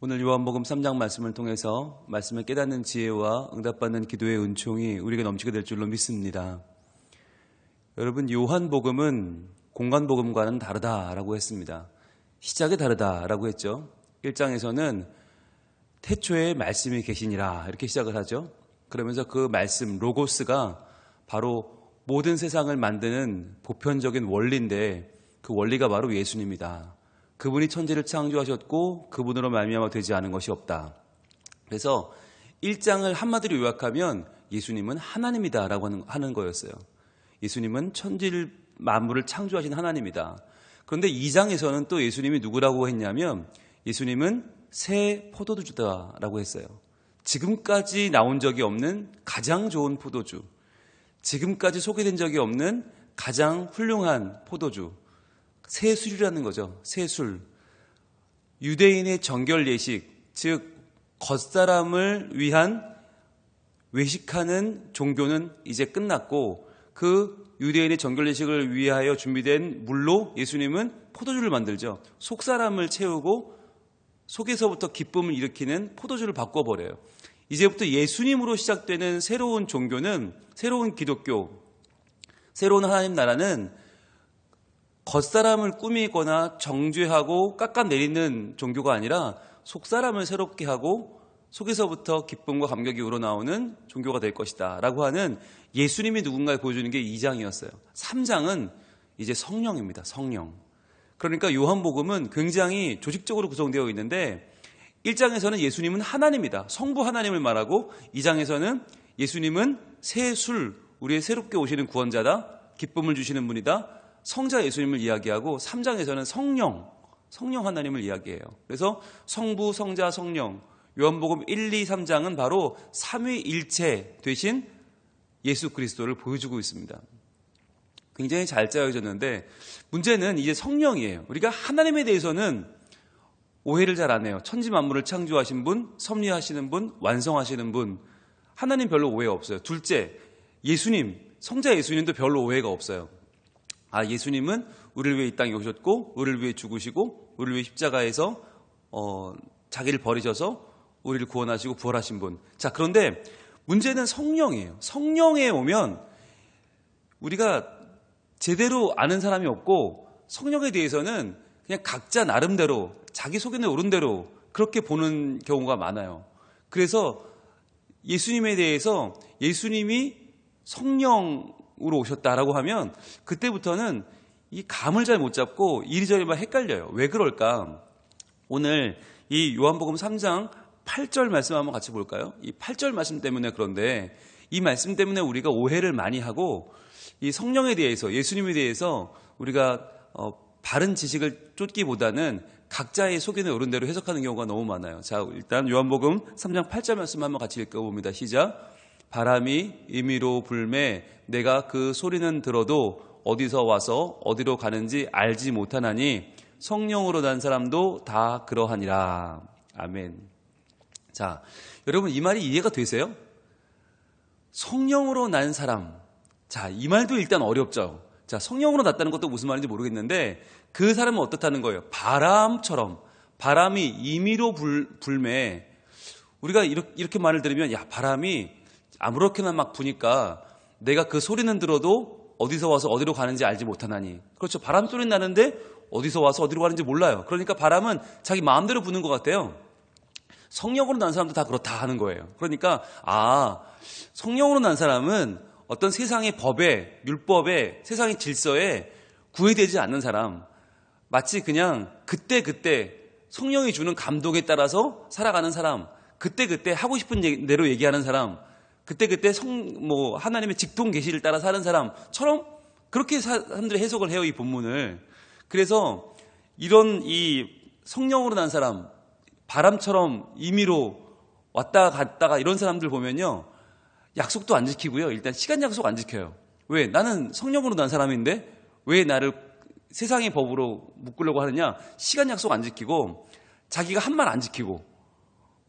오늘 요한복음 3장 말씀을 통해서 말씀을 깨닫는 지혜와 응답받는 기도의 은총이 우리에게 넘치게 될 줄로 믿습니다. 여러분, 요한복음은 공간복음과는 다르다라고 했습니다. 시작이 다르다라고 했죠. 1장에서는 태초에 말씀이 계시니라 이렇게 시작을 하죠. 그러면서 그 말씀, 로고스가 바로 모든 세상을 만드는 보편적인 원리인데 그 원리가 바로 예수님이다. 그분이 천지를 창조하셨고 그분으로 말미암아 되지 않은 것이 없다. 그래서 1장을 한마디로 요약하면 예수님은 하나님이다라고 하는 거였어요. 예수님은 천지를 만물을 창조하신 하나님이다. 그런데 2장에서는 또 예수님이 누구라고 했냐면 예수님은 새 포도주다라고 했어요. 지금까지 나온 적이 없는 가장 좋은 포도주, 지금까지 소개된 적이 없는 가장 훌륭한 포도주, 새 술이라는 거죠. 새 술. 유대인의 정결 예식, 즉 겉사람을 위한 외식하는 종교는 이제 끝났고 그 유대인의 정결 예식을 위하여 준비된 물로 예수님은 포도주를 만들죠. 속사람을 채우고 속에서부터 기쁨을 일으키는 포도주를 바꿔버려요. 이제부터 예수님으로 시작되는 새로운 종교는, 새로운 기독교, 새로운 하나님 나라는 겉사람을 꾸미거나 정죄하고 깎아내리는 종교가 아니라 속사람을 새롭게 하고 속에서부터 기쁨과 감격이 우러나오는 종교가 될 것이다 라고 하는 예수님이 누군가를 보여주는 게 2장이었어요. 3장은 이제 성령입니다. 성령. 그러니까 요한복음은 굉장히 조직적으로 구성되어 있는데 1장에서는 예수님은 하나님이다. 성부 하나님을 말하고 2장에서는 예수님은 새 술, 우리의 새롭게 오시는 구원자다. 기쁨을 주시는 분이다. 성자 예수님을 이야기하고 3장에서는 성령 하나님을 이야기해요. 그래서 성부, 성자, 성령, 요한복음 1, 2, 3장은 바로 삼위일체 되신 예수 그리스도를 보여주고 있습니다. 굉장히 잘 짜여졌는데 문제는 이제 성령이에요. 우리가 하나님에 대해서는 오해를 잘 안 해요. 천지 만물을 창조하신 분, 섭리하시는 분, 완성하시는 분, 하나님 별로 오해 없어요. 둘째, 예수님, 성자 예수님도 별로 오해가 없어요. 예수님은 우리를 위해 이 땅에 오셨고 우리를 위해 죽으시고 우리를 위해 십자가에서 자기를 버리셔서 우리를 구원하시고 부활하신 분. 자, 그런데 문제는 성령이에요. 성령에 오면 우리가 제대로 아는 사람이 없고 성령에 대해서는 그냥 각자 나름대로 자기 속에는 옳은 대로 그렇게 보는 경우가 많아요. 그래서 예수님에 대해서 예수님이 성령으로 오셨다라고 하면 그때부터는 이 감을 잘 못 잡고 이리저리 막 헷갈려요. 왜 그럴까? 오늘 이 요한복음 3장 8절 말씀 한번 같이 볼까요? 이 8절 말씀 때문에 그런데 이 말씀 때문에 우리가 오해를 많이 하고 이 성령에 대해서 예수님에 대해서 우리가 바른 지식을 쫓기보다는 각자의 속에는 옳은 대로 해석하는 경우가 너무 많아요. 자, 일단 요한복음 3장 8절 말씀 한번 같이 읽어봅니다. 시작. 바람이 임의로 불매 내가 그 소리는 들어도 어디서 와서 어디로 가는지 알지 못하나니 성령으로 난 사람도 다 그러하니라. 아멘. 자, 여러분 이 말이 이해가 되세요? 성령으로 난 사람. 자, 이 말도 일단 어렵죠. 자, 성령으로 났다는 것도 무슨 말인지 모르겠는데 그 사람은 어떻다는 거예요? 바람처럼. 바람이 임의로 불매. 우리가 이렇게 말을 들으면 야, 바람이 아무렇게나 막 부니까 내가 그 소리는 들어도 어디서 와서 어디로 가는지 알지 못하나니. 그렇죠. 바람 소리 나는데 어디서 와서 어디로 가는지 몰라요. 그러니까 바람은 자기 마음대로 부는 것 같아요. 성령으로 난 사람도 다 그렇다 하는 거예요. 그러니까 성령으로 난 사람은 어떤 세상의 법에, 율법에, 세상의 질서에 구애되지 않는 사람, 마치 그냥 그때그때 성령이 주는 감동에 따라서 살아가는 사람, 그때그때 하고 싶은 대로 얘기하는 사람, 그때그때 하나님의 직통 계시를 따라 사는 사람처럼 그렇게 사람들이 해석을 해요, 이 본문을. 그래서 이런 이 성령으로 난 사람, 바람처럼 임의로 왔다 갔다가 이런 사람들 보면요, 약속도 안 지키고요. 일단 시간 약속 안 지켜요. 왜? 나는 성령으로 난 사람인데 왜 나를 세상의 법으로 묶으려고 하느냐? 시간 약속 안 지키고 자기가 한 말 안 지키고.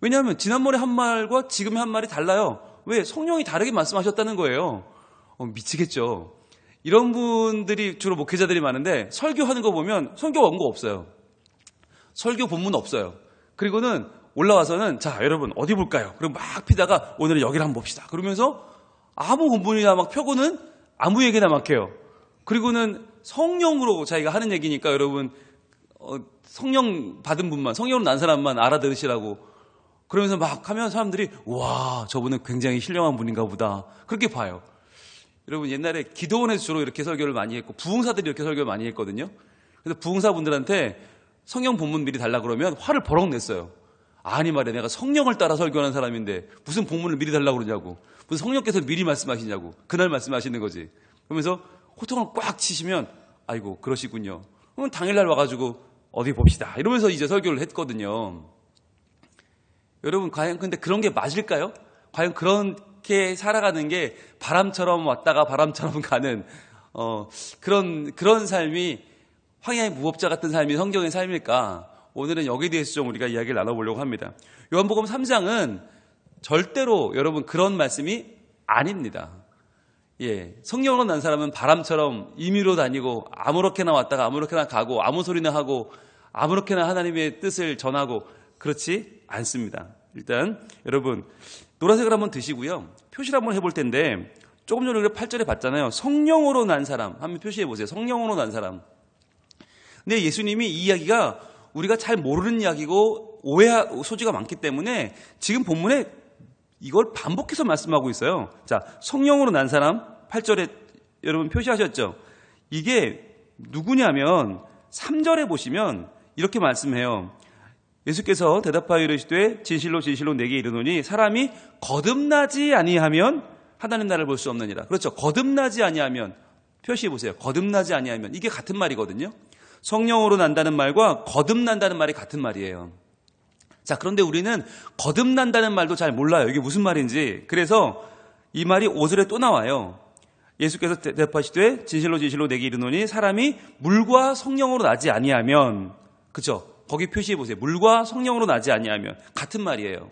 왜냐하면 지난번에 한 말과 지금의 한 말이 달라요. 왜? 성령이 다르게 말씀하셨다는 거예요. 미치겠죠. 이런 분들이 주로 목회자들이 많은데 설교하는 거 보면 설교 원고 없어요. 설교 본문 없어요. 그리고는 올라와서는 자, 여러분 어디 볼까요? 그리고 막 피다가 오늘은 여기를 한번 봅시다. 그러면서 아무 본문이나 막 펴고는 아무 얘기나 막 해요. 그리고는 성령으로 자기가 하는 얘기니까 여러분 성령 받은 분만, 성령으로 난 사람만 알아들으시라고 그러면서 막 하면 사람들이 와, 저분은 굉장히 신령한 분인가 보다. 그렇게 봐요. 여러분 옛날에 기도원에서 주로 이렇게 설교를 많이 했고 부흥사들이 이렇게 설교를 많이 했거든요. 그래서 부흥사분들한테 성령 본문 미리 달라 그러면 화를 버럭 냈어요. 아니 말이야, 내가 성령을 따라 설교하는 사람인데 무슨 본문을 미리 달라고 그러냐고. 무슨 성령께서 미리 말씀하시냐고. 그날 말씀하시는 거지. 그러면서 호통을 꽉 치시면 아이고 그러시군요. 그럼 당일날 와가지고 어디 봅시다 이러면서 이제 설교를 했거든요. 여러분 과연 근데 그런 게 맞을까요? 과연 그렇게 살아가는 게 바람처럼 왔다가 바람처럼 가는 그런 삶이 황야의 무법자 같은 삶이 성경의 삶일까? 오늘은 여기에 대해서 좀 우리가 이야기를 나눠보려고 합니다. 요한복음 3장은 절대로 여러분 그런 말씀이 아닙니다. 예, 성령으로 난 사람은 바람처럼 임의로 다니고 아무렇게나 왔다가 아무렇게나 가고 아무 소리나 하고 아무렇게나 하나님의 뜻을 전하고 그렇지 않습니다. 일단 여러분 노란색을 한번 드시고요. 표시를 한번 해볼 텐데 조금 전에 우리가 8절에 봤잖아요. 성령으로 난 사람 한번 표시해 보세요. 성령으로 난 사람. 근데 예수님이 이 이야기가 우리가 잘 모르는 이야기고 오해 소지가 많기 때문에 지금 본문에 이걸 반복해서 말씀하고 있어요. 자, 성령으로 난 사람 8절에 여러분 표시하셨죠? 이게 누구냐면 3절에 보시면 이렇게 말씀해요. 예수께서 대답하여 이르시되 진실로 진실로 내게 이르노니 사람이 거듭나지 아니하면 하나님 나라를 볼 수 없느니라. 그렇죠. 거듭나지 아니하면 표시해 보세요. 거듭나지 아니하면 이게 같은 말이거든요. 성령으로 난다는 말과 거듭난다는 말이 같은 말이에요. 자, 그런데 우리는 거듭난다는 말도 잘 몰라요. 이게 무슨 말인지. 그래서 이 말이 5절에 또 나와요. 예수께서 대답하시되 진실로 진실로 내게 이르노니 사람이 물과 성령으로 나지 아니하면, 그죠? 거기 표시해 보세요. 물과 성령으로 나지 아니하면 같은 말이에요.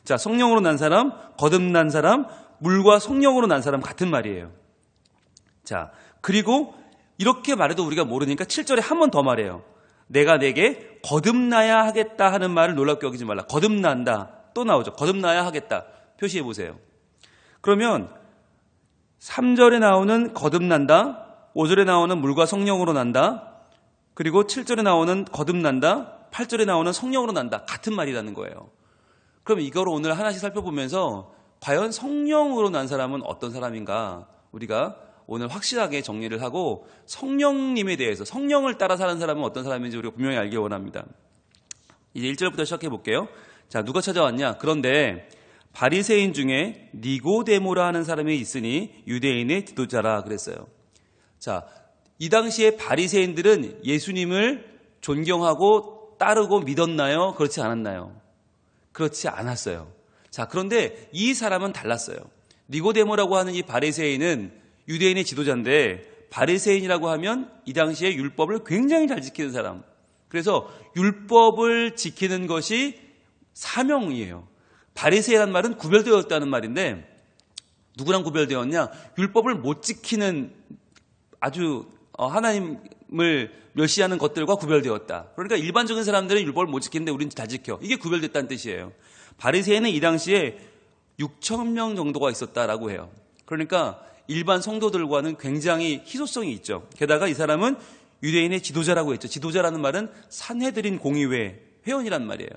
자, 성령으로 난 사람, 거듭난 사람, 물과 성령으로 난 사람 같은 말이에요. 자, 그리고 이렇게 말해도 우리가 모르니까 7절에 한 번 더 말해요. 내가 내게 거듭나야 하겠다 하는 말을 놀랍게 여기지 말라. 거듭난다. 또 나오죠. 거듭나야 하겠다. 표시해 보세요. 그러면 3절에 나오는 거듭난다, 5절에 나오는 물과 성령으로 난다, 그리고 7절에 나오는 거듭난다, 8절에 나오는 성령으로 난다. 같은 말이라는 거예요. 그럼 이걸 오늘 하나씩 살펴보면서 과연 성령으로 난 사람은 어떤 사람인가 우리가 오늘 확실하게 정리를 하고 성령님에 대해서 성령을 따라 사는 사람은 어떤 사람인지 우리가 분명히 알기 원합니다. 이제 1절부터 시작해 볼게요. 자, 누가 찾아왔냐? 그런데 바리새인 중에 니고데모라 하는 사람이 있으니 유대인의 지도자라 그랬어요. 자, 이 당시에 바리새인들은 예수님을 존경하고 따르고 믿었나요? 그렇지 않았나요? 그렇지 않았어요. 자, 그런데 이 사람은 달랐어요. 니고데모라고 하는 이 바리새인은 유대인의 지도자인데 바리새인이라고 하면 이 당시에 율법을 굉장히 잘 지키는 사람. 그래서 율법을 지키는 것이 사명이에요. 바리새인이라는 말은 구별되었다는 말인데 누구랑 구별되었냐? 율법을 못 지키는 아주 하나님을 멸시하는 것들과 구별되었다. 그러니까 일반적인 사람들은 율법을 못 지키는데 우리는 다 지켜. 이게 구별됐다는 뜻이에요. 바리새인은 이 당시에 6천 명 정도가 있었다라고 해요. 그러니까 일반 성도들과는 굉장히 희소성이 있죠. 게다가 이 사람은 유대인의 지도자라고 했죠. 지도자라는 말은 산헤드린 공의회 회원이란 말이에요.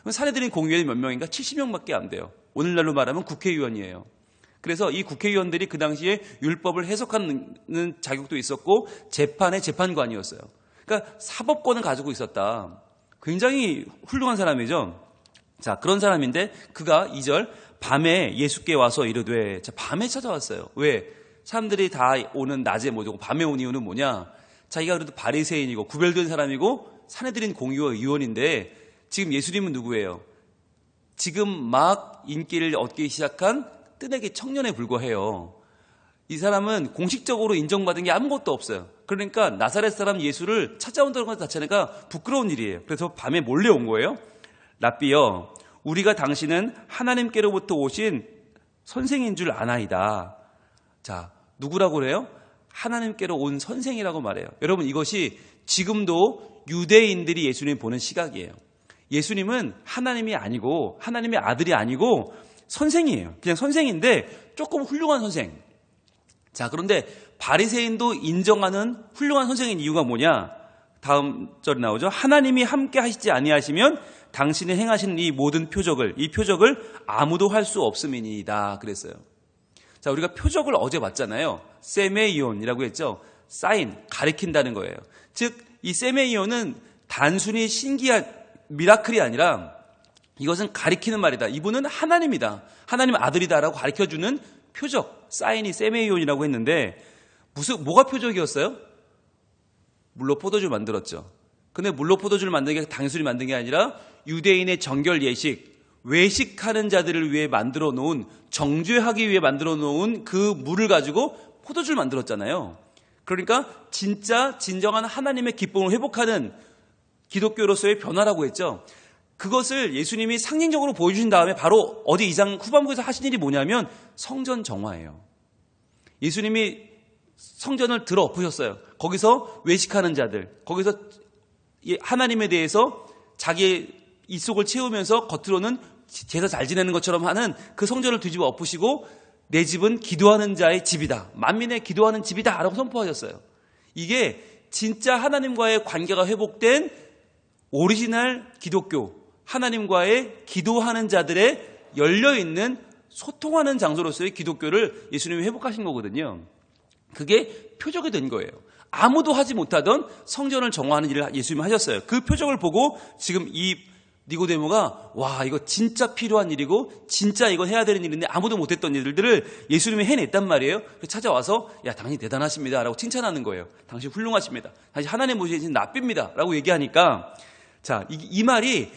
산헤드린 공의회는 몇 명인가? 70명밖에 안 돼요. 오늘날로 말하면 국회의원이에요. 그래서 이 국회의원들이 그 당시에 율법을 해석하는 자격도 있었고 재판의 재판관이었어요. 그러니까 사법권을 가지고 있었다. 굉장히 훌륭한 사람이죠. 자, 그런 사람인데 그가 2절 밤에 예수께 와서 이르되, 자, 밤에 찾아왔어요. 왜? 사람들이 다 오는 낮에 못 오고 밤에 온 이유는 뭐냐? 자기가 그래도 바리새인이고 구별된 사람이고 산헤드린 공의회 의원인데 지금 예수님은 누구예요? 지금 막 인기를 얻기 시작한 뜨내기 청년에 불과해요. 이 사람은 공식적으로 인정받은 게 아무것도 없어요. 그러니까 나사렛 사람 예수를 찾아온다는 것 자체가 부끄러운 일이에요. 그래서 밤에 몰래 온 거예요. 랍비여, 우리가 당신은 하나님께로부터 오신 선생인 줄 아나이다. 자, 누구라고 그래요? 하나님께로 온 선생이라고 말해요. 여러분, 이것이 지금도 유대인들이 예수님 보는 시각이에요. 예수님은 하나님이 아니고 하나님의 아들이 아니고 선생이에요. 그냥 선생인데 조금 훌륭한 선생. 자, 그런데 바리새인도 인정하는 훌륭한 선생인 이유가 뭐냐? 다음 절에 나오죠. 하나님이 함께 하시지 아니하시면 당신이 행하시는 이 모든 표적을, 이 표적을 아무도 할 수 없음이니이다 그랬어요. 자, 우리가 표적을 어제 봤잖아요. 세메이온이라고 했죠. 사인, 가리킨다는 거예요. 즉, 이 세메이온은 단순히 신기한 미라클이 아니라 이것은 가리키는 말이다. 이분은 하나님이다. 하나님 아들이다라고 가르쳐주는 표적, 사인이 세메이온이라고 했는데 뭐가 표적이었어요? 물로 포도주를 만들었죠. 근데 물로 포도주를 만든 게 단순히 만든 게 아니라 유대인의 정결 예식, 외식하는 자들을 위해 만들어 놓은, 정죄하기 위해 만들어 놓은 그 물을 가지고 포도주를 만들었잖아요. 그러니까 진짜 진정한 하나님의 기쁨을 회복하는 기독교로서의 변화라고 했죠. 그것을 예수님이 상징적으로 보여주신 다음에 바로 어디 2장 후반부에서 하신 일이 뭐냐면 성전 정화예요. 예수님이 성전을 들어 엎으셨어요. 거기서 외식하는 자들, 거기서 하나님에 대해서 자기의 입속을 채우면서 겉으로는 제사 잘 지내는 것처럼 하는 그 성전을 뒤집어 엎으시고 내 집은 기도하는 자의 집이다. 만민의 기도하는 집이다 라고 선포하셨어요. 이게 진짜 하나님과의 관계가 회복된 오리지널 기독교, 하나님과의 기도하는 자들의 열려있는 소통하는 장소로서의 기독교를 예수님이 회복하신 거거든요. 그게 표적이 된 거예요. 아무도 하지 못하던 성전을 정화하는 일을 예수님이 하셨어요. 그 표적을 보고 지금 이 니고데모가 와, 이거 진짜 필요한 일이고 진짜 이거 해야 되는 일인데 아무도 못했던 일들을 예수님이 해냈단 말이에요. 찾아와서 야, 당신 대단하십니다 라고 칭찬하는 거예요. 당신 훌륭하십니다. 당신 하나님 보시는 납비입니다 라고 얘기하니까 자, 이 말이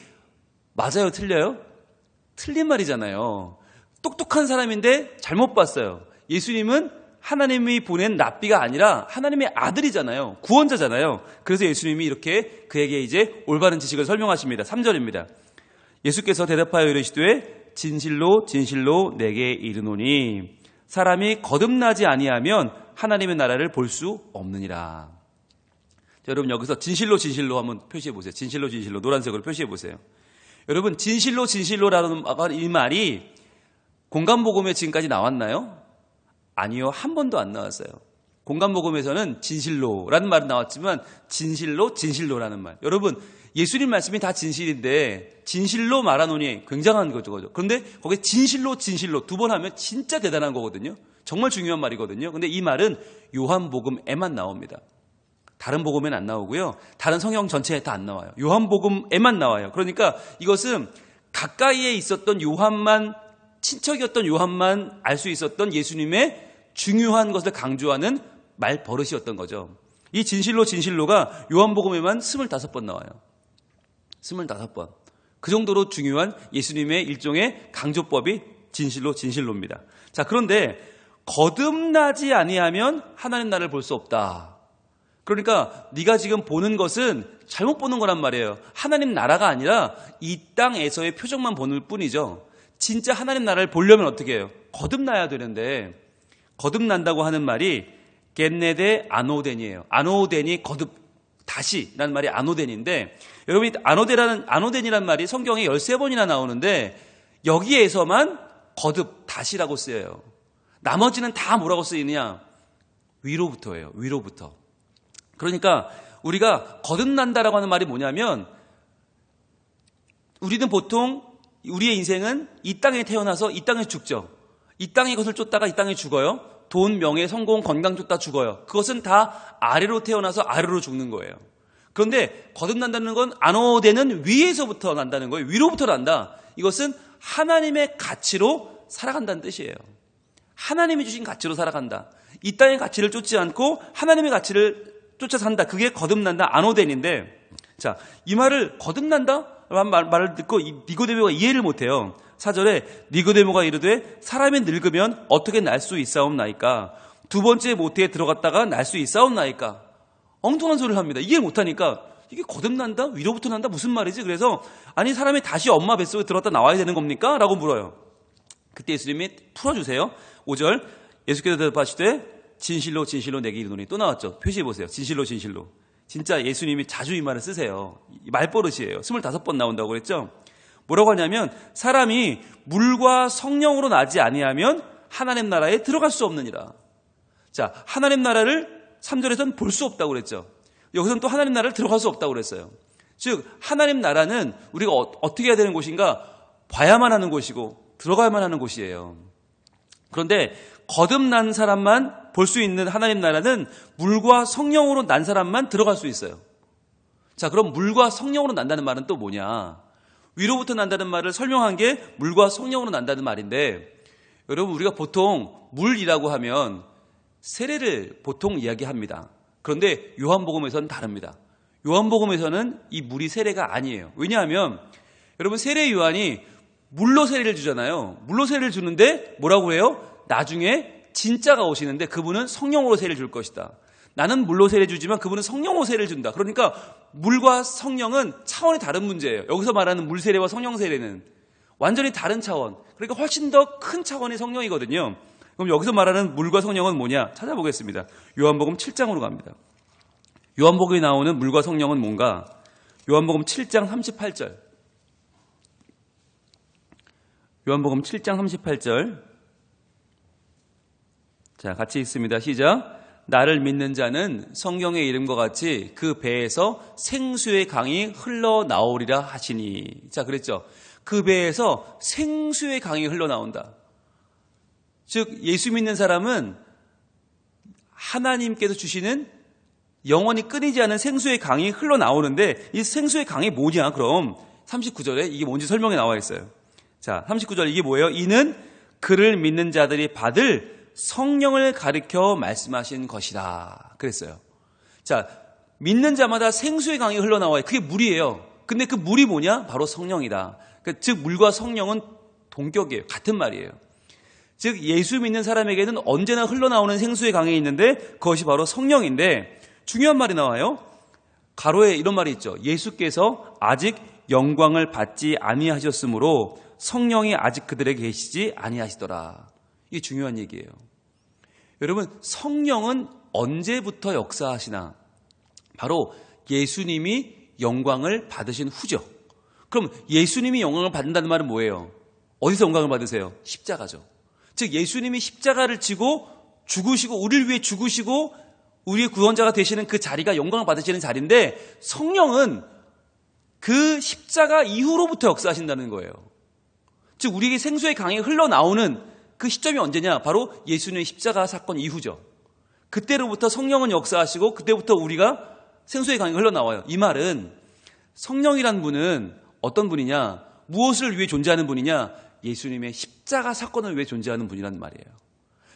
맞아요, 틀려요? 틀린 말이잖아요. 똑똑한 사람인데 잘못 봤어요. 예수님은 하나님이 보낸 납비가 아니라 하나님의 아들이잖아요. 구원자잖아요. 그래서 예수님이 이렇게 그에게 이제 올바른 지식을 설명하십니다. 3절입니다. 예수께서 대답하여 이르시되 진실로 진실로 내게 이르노니 사람이 거듭나지 아니하면 하나님의 나라를 볼 수 없느니라. 자, 여러분 여기서 진실로 진실로 한번 표시해 보세요. 진실로 진실로 노란색으로 표시해 보세요. 여러분 진실로 진실로라는 이 말이 공간복음에 지금까지 나왔나요? 아니요. 한 번도 안 나왔어요. 공간복음에서는 진실로라는 말은 나왔지만 진실로 진실로라는 말. 여러분 예수님 말씀이 다 진실인데 진실로 말하노니 굉장한 거죠. 그런데 거기에 진실로 진실로 두 번 하면 진짜 대단한 거거든요. 정말 중요한 말이거든요. 근데 이 말은 요한복음에만 나옵니다. 다른 복음에는 안 나오고요. 다른 성경 전체에 다 안 나와요. 요한복음에만 나와요. 그러니까 이것은 가까이에 있었던 요한만, 친척이었던 요한만 알 수 있었던 예수님의 중요한 것을 강조하는 말 버릇이었던 거죠. 이 진실로 진실로가 요한복음에만 25번 나와요. 25번. 그 정도로 중요한 예수님의 일종의 강조법이 진실로 진실로입니다. 자, 그런데 거듭나지 아니하면 하나님 나라를 볼 수 없다. 그러니까 네가 지금 보는 것은 잘못 보는 거란 말이에요. 하나님 나라가 아니라 이 땅에서의 표적만 보는 뿐이죠. 진짜 하나님 나라를 보려면 어떻게 해요? 거듭나야 되는데 거듭난다고 하는 말이 겟네데 아노덴이에요. 아노덴이 거듭 다시라는 말이 아노덴인데 여러분이 아노덴이라는 말이 성경에 13번이나 나오는데 여기에서만 거듭 다시라고 쓰여요. 나머지는 다 뭐라고 쓰이느냐? 위로부터예요. 위로부터. 그러니까 우리가 거듭난다라고 하는 말이 뭐냐면 우리는 보통 우리의 인생은 이 땅에 태어나서 이 땅에 죽죠. 이 땅의 것을 쫓다가 이 땅에 죽어요. 돈, 명예, 성공, 건강 쫓다 죽어요. 그것은 다 아래로 태어나서 아래로 죽는 거예요. 그런데 거듭난다는 건 아노데는 위에서부터 난다는 거예요. 위로부터 난다. 이것은 하나님의 가치로 살아간다는 뜻이에요. 하나님이 주신 가치로 살아간다. 이 땅의 가치를 쫓지 않고 하나님의 가치를 쫓아 산다. 그게 거듭난다. 아노덴인데 자, 이 말을 거듭난다? 말을 듣고 니고데모가 이해를 못해요. 4절에 니고데모가 이르되 사람이 늙으면 어떻게 날 수 있사옵나이까? 두 번째 모태에 들어갔다가 날 수 있사옵나이까? 엉뚱한 소리를 합니다. 이해 못하니까 이게 거듭난다? 위로부터 난다? 무슨 말이지? 그래서 아니 사람이 다시 엄마 뱃속에 들어갔다 나와야 되는 겁니까? 라고 물어요. 그때 예수님이 풀어주세요. 5절 예수께서 대답하시되 진실로 진실로 내게 이르노니 또 나왔죠. 표시해 보세요. 진실로 진실로. 진짜 예수님이 자주 이 말을 쓰세요. 말버릇이에요. 25번 나온다고 그랬죠. 뭐라고 하냐면 사람이 물과 성령으로 나지 아니하면 하나님 나라에 들어갈 수 없느니라. 자, 하나님 나라를 3절에서는 볼 수 없다고 그랬죠. 여기서는 또 하나님 나라를 들어갈 수 없다고 그랬어요. 즉 하나님 나라는 우리가 어떻게 해야 되는 곳인가? 봐야만 하는 곳이고 들어가야만 하는 곳이에요. 그런데 거듭난 사람만 볼 수 있는 하나님 나라는 물과 성령으로 난 사람만 들어갈 수 있어요. 자, 그럼 물과 성령으로 난다는 말은 또 뭐냐? 위로부터 난다는 말을 설명한 게 물과 성령으로 난다는 말인데, 여러분 우리가 보통 물이라고 하면 세례를 보통 이야기합니다. 그런데 요한복음에서는 다릅니다. 요한복음에서는 이 물이 세례가 아니에요. 왜냐하면 여러분 세례 요한이 물로 세례를 주잖아요. 물로 세례를 주는데 뭐라고 해요? 나중에 진짜가 오시는데 그분은 성령으로 세례를 줄 것이다. 나는 물로 세례 주지만 그분은 성령으로 세례를 준다. 그러니까 물과 성령은 차원이 다른 문제예요. 여기서 말하는 물 세례와 성령 세례는 완전히 다른 차원. 그러니까 훨씬 더 큰 차원의 성령이거든요. 그럼 여기서 말하는 물과 성령은 뭐냐? 찾아보겠습니다. 요한복음 7장으로 갑니다. 요한복음에 나오는 물과 성령은 뭔가? 요한복음 7장 38절. 요한복음 7장 38절. 자, 같이 읽습니다. 시작. 나를 믿는 자는 성경의 이름과 같이 그 배에서 생수의 강이 흘러나오리라 하시니. 자, 그랬죠. 그 배에서 생수의 강이 흘러나온다. 즉 예수 믿는 사람은 하나님께서 주시는 영원히 끊이지 않은 생수의 강이 흘러나오는데, 이 생수의 강이 뭐냐? 그럼 39절에 이게 뭔지 설명이 나와 있어요. 자, 39절 이게 뭐예요? 이는 그를 믿는 자들이 받을 성령을 가리켜 말씀하신 것이다. 그랬어요. 자, 믿는 자마다 생수의 강이 흘러나와요. 그게 물이에요. 근데 그 물이 뭐냐? 바로 성령이다. 즉 물과 성령은 동격이에요. 같은 말이에요. 즉 예수 믿는 사람에게는 언제나 흘러나오는 생수의 강이 있는데 그것이 바로 성령인데, 중요한 말이 나와요. 가로에 이런 말이 있죠. 예수께서 아직 영광을 받지 아니하셨으므로 성령이 아직 그들에게 계시지 아니하시더라. 이게 중요한 얘기예요. 여러분, 성령은 언제부터 역사하시나? 바로 예수님이 영광을 받으신 후죠. 그럼 예수님이 영광을 받는다는 말은 뭐예요? 어디서 영광을 받으세요? 십자가죠. 즉 예수님이 십자가를 지고 죽으시고 우리를 위해 죽으시고 우리의 구원자가 되시는 그 자리가 영광을 받으시는 자리인데, 성령은 그 십자가 이후로부터 역사하신다는 거예요. 즉 우리에게 생수의 강이 흘러나오는 그 시점이 언제냐? 바로 예수님의 십자가 사건 이후죠. 그때로부터 성령은 역사하시고 그때부터 우리가 생수의 강이 흘러나와요. 이 말은 성령이란 분은 어떤 분이냐? 무엇을 위해 존재하는 분이냐? 예수님의 십자가 사건을 위해 존재하는 분이란 말이에요.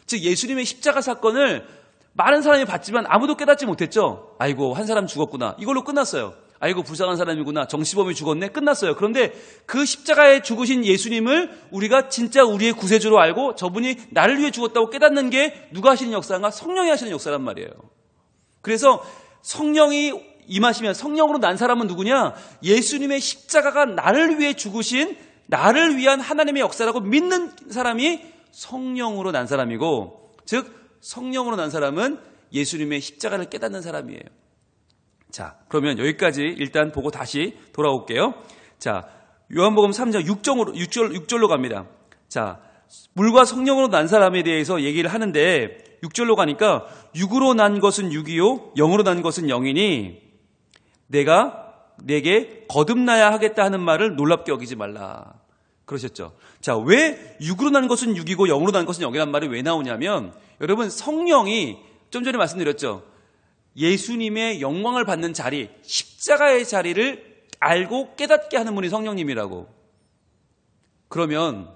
즉 예수님의 십자가 사건을 많은 사람이 봤지만 아무도 깨닫지 못했죠. 아이고 한 사람 죽었구나. 이걸로 끝났어요. 아이고 불쌍한 사람이구나. 정치범이 죽었네. 끝났어요. 그런데 그 십자가에 죽으신 예수님을 우리가 진짜 우리의 구세주로 알고 저분이 나를 위해 죽었다고 깨닫는 게 누가 하시는 역사인가? 성령이 하시는 역사란 말이에요. 그래서 성령이 임하시면, 성령으로 난 사람은 누구냐? 예수님의 십자가가 나를 위해 죽으신, 나를 위한 하나님의 역사라고 믿는 사람이 성령으로 난 사람이고, 즉 성령으로 난 사람은 예수님의 십자가를 깨닫는 사람이에요. 자, 그러면 여기까지 일단 보고 다시 돌아올게요. 자, 요한복음 3장 6절로 갑니다. 자, 물과 성령으로 난 사람에 대해서 얘기를 하는데 6절로 가니까 육으로 난 것은 육이요 영으로 난 것은 영이니 내가 내게 거듭나야 하겠다 하는 말을 놀랍게 여기지 말라. 그러셨죠. 자, 왜 육으로 난 것은 육이고 영으로 난 것은 영이란 말이 왜 나오냐면, 여러분 성령이 좀 전에 말씀드렸죠. 예수님의 영광을 받는 자리, 십자가의 자리를 알고 깨닫게 하는 분이 성령님이라고. 그러면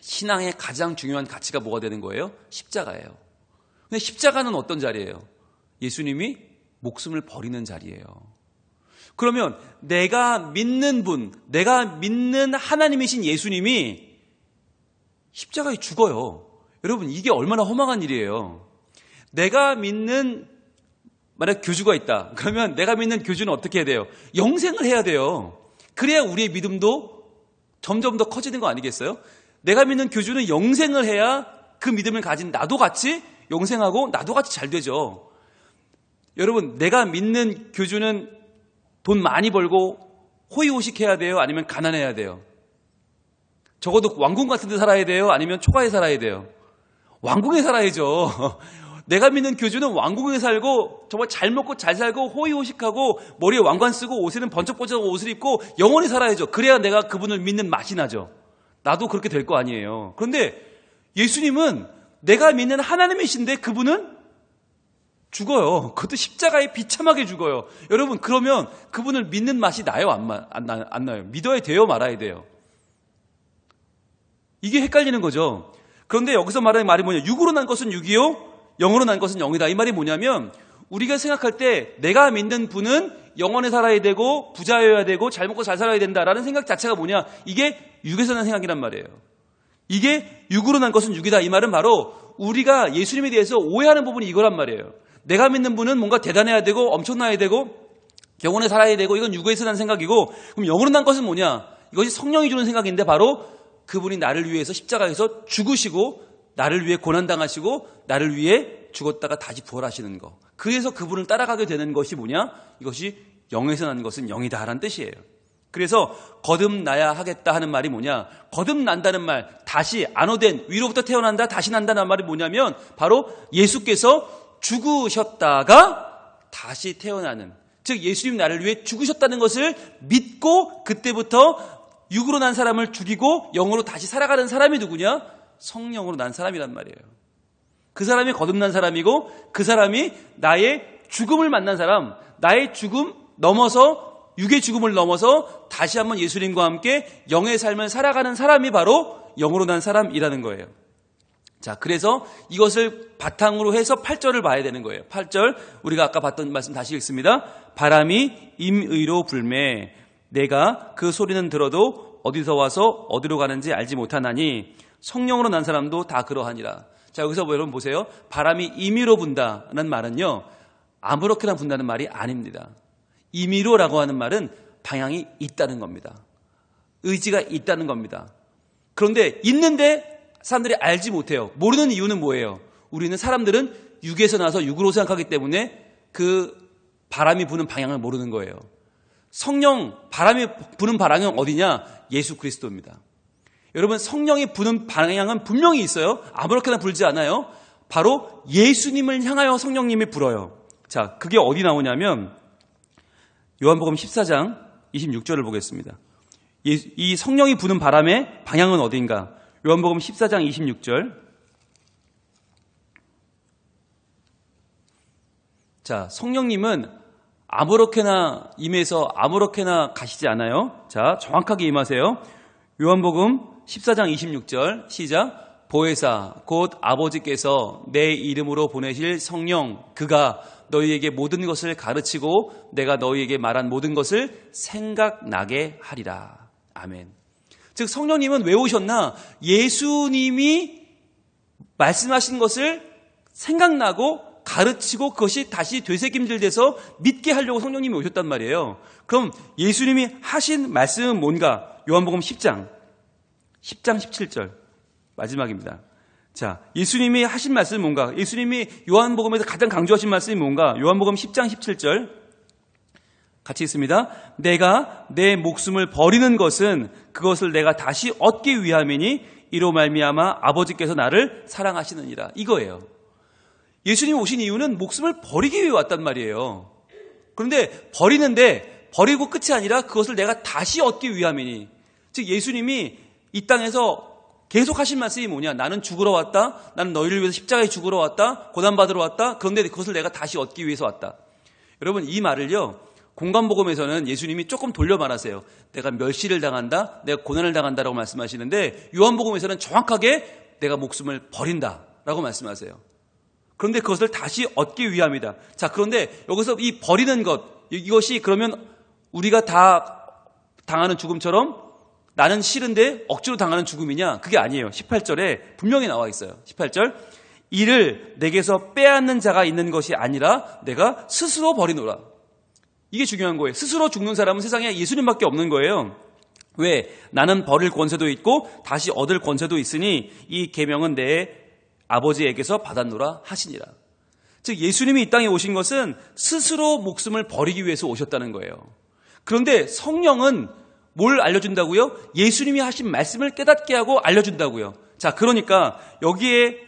신앙의 가장 중요한 가치가 뭐가 되는 거예요? 십자가예요. 근데 십자가는 어떤 자리예요? 예수님이 목숨을 버리는 자리예요. 그러면 내가 믿는 분, 내가 믿는 하나님이신 예수님이 십자가에 죽어요. 여러분 이게 얼마나 허망한 일이에요. 내가 믿는 만약 교주가 있다. 그러면 내가 믿는 교주는 어떻게 해야 돼요? 영생을 해야 돼요. 그래야 우리의 믿음도 점점 더 커지는 거 아니겠어요? 내가 믿는 교주는 영생을 해야 그 믿음을 가진 나도 같이 영생하고 나도 같이 잘 되죠. 여러분, 내가 믿는 교주는 돈 많이 벌고 호의호식해야 돼요? 아니면 가난해야 돼요? 적어도 왕궁 같은 데 살아야 돼요? 아니면 초가에 살아야 돼요? 왕궁에 살아야죠. 내가 믿는 교주는 왕궁에 살고 정말 잘 먹고 잘 살고 호의호식하고 머리에 왕관 쓰고 옷에는 번쩍번쩍한 옷을 입고 영원히 살아야죠. 그래야 내가 그분을 믿는 맛이 나죠. 나도 그렇게 될 거 아니에요. 그런데 예수님은 내가 믿는 하나님이신데 그분은 죽어요. 그것도 십자가에 비참하게 죽어요. 여러분, 그러면 그분을 믿는 맛이 나요? 안 나요? 믿어야 돼요? 말아야 돼요? 이게 헷갈리는 거죠. 그런데 여기서 말하는 말이 뭐냐? 육으로 난 것은 육이요, 영으로 난 것은 영이다. 이 말이 뭐냐면 우리가 생각할 때 내가 믿는 분은 영원히 살아야 되고 부자여야 되고 잘 먹고 잘 살아야 된다라는 생각 자체가 뭐냐? 이게 육에서 난 생각이란 말이에요. 이게 육으로 난 것은 육이다. 이 말은 바로 우리가 예수님에 대해서 오해하는 부분이 이거란 말이에요. 내가 믿는 분은 뭔가 대단해야 되고 엄청나야 되고 영원히 살아야 되고 이건 육에서 난 생각이고, 그럼 영으로 난 것은 뭐냐? 이것이 성령이 주는 생각인데 바로 그분이 나를 위해서 십자가에서 죽으시고 나를 위해 고난당하시고 나를 위해 죽었다가 다시 부활하시는 거. 그래서 그분을 따라가게 되는 것이 뭐냐? 이것이 영에서 난 것은 영이다라는 뜻이에요. 그래서 거듭나야 하겠다 하는 말이 뭐냐? 거듭난다는 말, 다시 안호된, 위로부터 태어난다, 다시 난다는 말이 뭐냐면 바로 예수께서 죽으셨다가 다시 태어나는, 즉 예수님 나를 위해 죽으셨다는 것을 믿고 그때부터 육으로 난 사람을 죽이고 영으로 다시 살아가는 사람이 누구냐? 성령으로 난 사람이란 말이에요. 그 사람이 거듭난 사람이고 그 사람이 나의 죽음을 만난 사람, 나의 죽음 넘어서 육의 죽음을 넘어서 다시 한번 예수님과 함께 영의 삶을 살아가는 사람이 바로 영으로 난 사람이라는 거예요. 자, 그래서 이것을 바탕으로 해서 8절을 봐야 되는 거예요. 8절 우리가 아까 봤던 말씀 다시 읽습니다. 바람이 임의로 불매 내가 그 소리는 들어도 어디서 와서 어디로 가는지 알지 못하나니 성령으로 난 사람도 다 그러하니라. 자, 여기서 여러분 보세요. 바람이 임의로 분다는 말은요, 아무렇게나 분다는 말이 아닙니다. 임의로라고 하는 말은 방향이 있다는 겁니다. 의지가 있다는 겁니다. 그런데 있는데 사람들이 알지 못해요. 모르는 이유는 뭐예요? 우리는 사람들은 육에서 나서 육으로 생각하기 때문에 그 바람이 부는 방향을 모르는 거예요. 성령, 바람이 부는 방향은 어디냐? 예수 그리스도입니다. 여러분, 성령이 부는 방향은 분명히 있어요. 아무렇게나 불지 않아요. 바로 예수님을 향하여 성령님이 불어요. 자, 그게 어디 나오냐면 요한복음 14장 26절을 보겠습니다. 이 성령이 부는 바람의 방향은 어디인가? 요한복음 14장 26절. 자, 성령님은 아무렇게나 임해서 아무렇게나 가시지 않아요. 자, 정확하게 임하세요. 요한복음 14장 26절 시작. 보혜사 곧 아버지께서 내 이름으로 보내실 성령 그가 너희에게 모든 것을 가르치고 내가 너희에게 말한 모든 것을 생각나게 하리라. 아멘. 즉 성령님은 왜 오셨나? 예수님이 말씀하신 것을 생각나고 가르치고 그것이 다시 되새김질돼서 믿게 하려고 성령님이 오셨단 말이에요. 그럼 예수님이 하신 말씀은 뭔가? 요한복음 10장 17절 마지막입니다. 자, 예수님이 하신 말씀은 뭔가? 예수님이 요한복음에서 가장 강조하신 말씀이 뭔가? 요한복음 10장 17절 같이 있습니다. 내가 내 목숨을 버리는 것은 그것을 내가 다시 얻기 위함이니 이로 말미암아 아버지께서 나를 사랑하시느니라. 이거예요. 예수님이 오신 이유는 목숨을 버리기 위해 왔단 말이에요. 그런데 버리는데 버리고 끝이 아니라 그것을 내가 다시 얻기 위함이니, 즉 예수님이 이 땅에서 계속 하신 말씀이 뭐냐? 나는 죽으러 왔다. 나는 너희를 위해서 십자가에 죽으러 왔다. 고난받으러 왔다. 그런데 그것을 내가 다시 얻기 위해서 왔다. 여러분, 이 말을요, 공관복음에서는 예수님이 조금 돌려 말하세요. 내가 멸시를 당한다. 내가 고난을 당한다라고 말씀하시는데 요한복음에서는 정확하게 내가 목숨을 버린다라고 말씀하세요. 그런데 그것을 다시 얻기 위함이다. 자, 그런데 여기서 이 버리는 것, 이것이 그러면 우리가 다 당하는 죽음처럼 나는 싫은데 억지로 당하는 죽음이냐? 그게 아니에요. 18절에 분명히 나와 있어요. 18절. 이를 내게서 빼앗는 자가 있는 것이 아니라 내가 스스로 버리노라. 이게 중요한 거예요. 스스로 죽는 사람은 세상에 예수님밖에 없는 거예요. 왜? 나는 버릴 권세도 있고 다시 얻을 권세도 있으니 이 계명은 내 아버지에게서 받았노라 하시니라. 즉 예수님이 이 땅에 오신 것은 스스로 목숨을 버리기 위해서 오셨다는 거예요. 그런데 성령은 뭘 알려준다고요? 예수님이 하신 말씀을 깨닫게 하고 알려준다고요. 자, 그러니까 여기에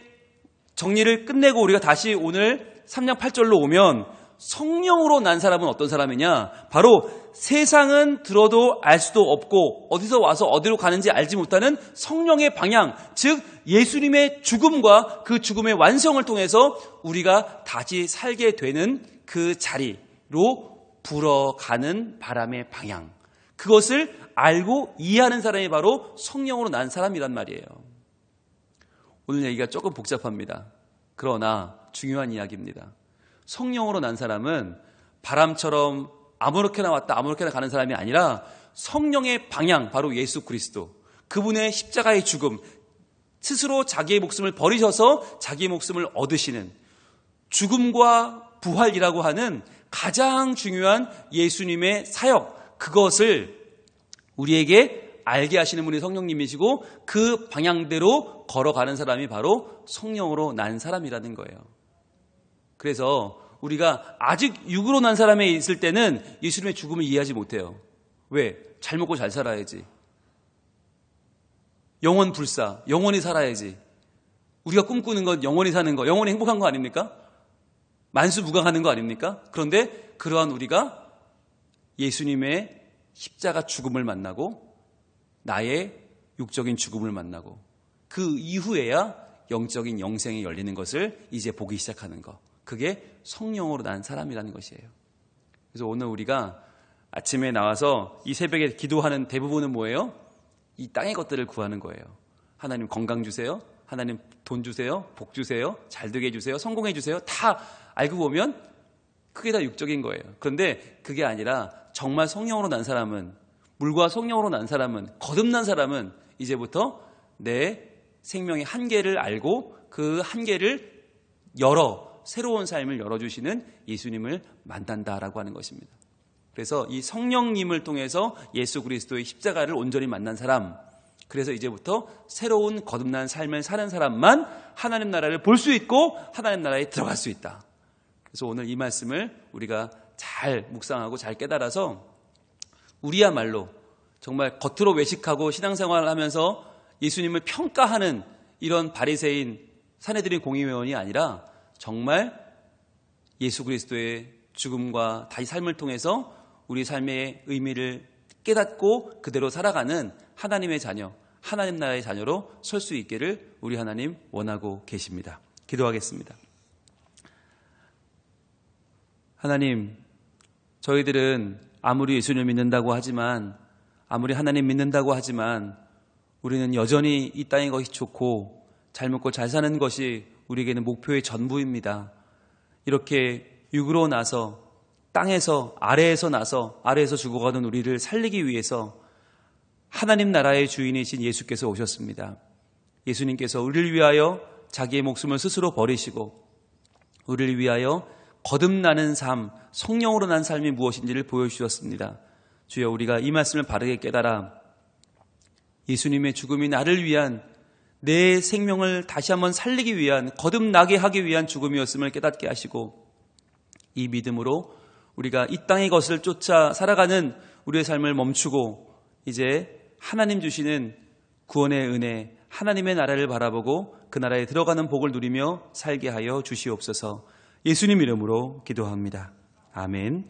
정리를 끝내고 우리가 다시 오늘 3장 8절로 오면 성령으로 난 사람은 어떤 사람이냐? 바로 세상은 들어도 알 수도 없고 어디서 와서 어디로 가는지 알지 못하는 성령의 방향, 즉 예수님의 죽음과 그 죽음의 완성을 통해서 우리가 다시 살게 되는 그 자리로 불어가는 바람의 방향, 그것을 알고 이해하는 사람이 바로 성령으로 난 사람이란 말이에요. 오늘 얘기가 조금 복잡합니다. 그러나 중요한 이야기입니다. 성령으로 난 사람은 바람처럼 아무렇게나 왔다 아무렇게나 가는 사람이 아니라 성령의 방향, 바로 예수 그리스도, 그분의 십자가의 죽음, 스스로 자기의 목숨을 버리셔서 자기의 목숨을 얻으시는 죽음과 부활이라고 하는 가장 중요한 예수님의 사역, 그것을 우리에게 알게 하시는 분이 성령님이시고 그 방향대로 걸어가는 사람이 바로 성령으로 난 사람이라는 거예요. 그래서 우리가 아직 육으로 난 사람에 있을 때는 예수님의 죽음을 이해하지 못해요. 왜? 잘 먹고 잘 살아야지. 영원 불사, 영원히 살아야지. 우리가 꿈꾸는 건 영원히 사는 거, 영원히 행복한 거 아닙니까? 만수무강하는 거 아닙니까? 그런데 그러한 우리가 예수님의 십자가 죽음을 만나고 나의 육적인 죽음을 만나고 그 이후에야 영적인 영생이 열리는 것을 이제 보기 시작하는 것, 그게 성령으로 난 사람이라는 것이에요. 그래서 오늘 우리가 아침에 나와서 이 새벽에 기도하는 대부분은 뭐예요? 이 땅의 것들을 구하는 거예요. 하나님 건강 주세요, 하나님 돈 주세요, 복 주세요, 잘 되게 해주세요, 성공해 주세요. 다 알고 보면 그게 다 육적인 거예요. 그런데 그게 아니라 정말 성령으로 난 사람은, 물과 성령으로 난 사람은, 거듭난 사람은 이제부터 내 생명의 한계를 알고 그 한계를 새로운 삶을 열어주시는 예수님을 만난다라고 하는 것입니다. 그래서 이 성령님을 통해서 예수 그리스도의 십자가를 온전히 만난 사람, 그래서 이제부터 새로운 거듭난 삶을 사는 사람만 하나님 나라를 볼 수 있고 하나님 나라에 들어갈 수 있다. 그래서 오늘 이 말씀을 우리가 잘 묵상하고 잘 깨달아서 우리야말로 정말 겉으로 외식하고 신앙생활을 하면서 예수님을 평가하는 이런 바리새인 사내들인 공의회원이 아니라 정말 예수 그리스도의 죽음과 다시 삶을 통해서 우리 삶의 의미를 깨닫고 그대로 살아가는 하나님의 자녀, 하나님 나라의 자녀로 설 수 있기를 우리 하나님 원하고 계십니다. 기도하겠습니다. 하나님, 저희들은 아무리 예수님을 믿는다고 하지만, 아무리 하나님 믿는다고 하지만 우리는 여전히 이 땅의 것이 좋고 잘 먹고 잘 사는 것이 우리에게는 목표의 전부입니다. 이렇게 육으로 나서 땅에서 아래에서 죽어가던 우리를 살리기 위해서 하나님 나라의 주인이신 예수께서 오셨습니다. 예수님께서 우리를 위하여 자기의 목숨을 스스로 버리시고 우리를 위하여 거듭나는 삶, 성령으로 난 삶이 무엇인지를 보여주셨습니다. 주여, 우리가 이 말씀을 바르게 깨달아 예수님의 죽음이 나를 위한, 내 생명을 다시 한번 살리기 위한, 거듭나게 하기 위한 죽음이었음을 깨닫게 하시고 이 믿음으로 우리가 이 땅의 것을 쫓아 살아가는 우리의 삶을 멈추고 이제 하나님 주시는 구원의 은혜, 하나님의 나라를 바라보고 그 나라에 들어가는 복을 누리며 살게 하여 주시옵소서. 예수님 이름으로 기도합니다. 아멘.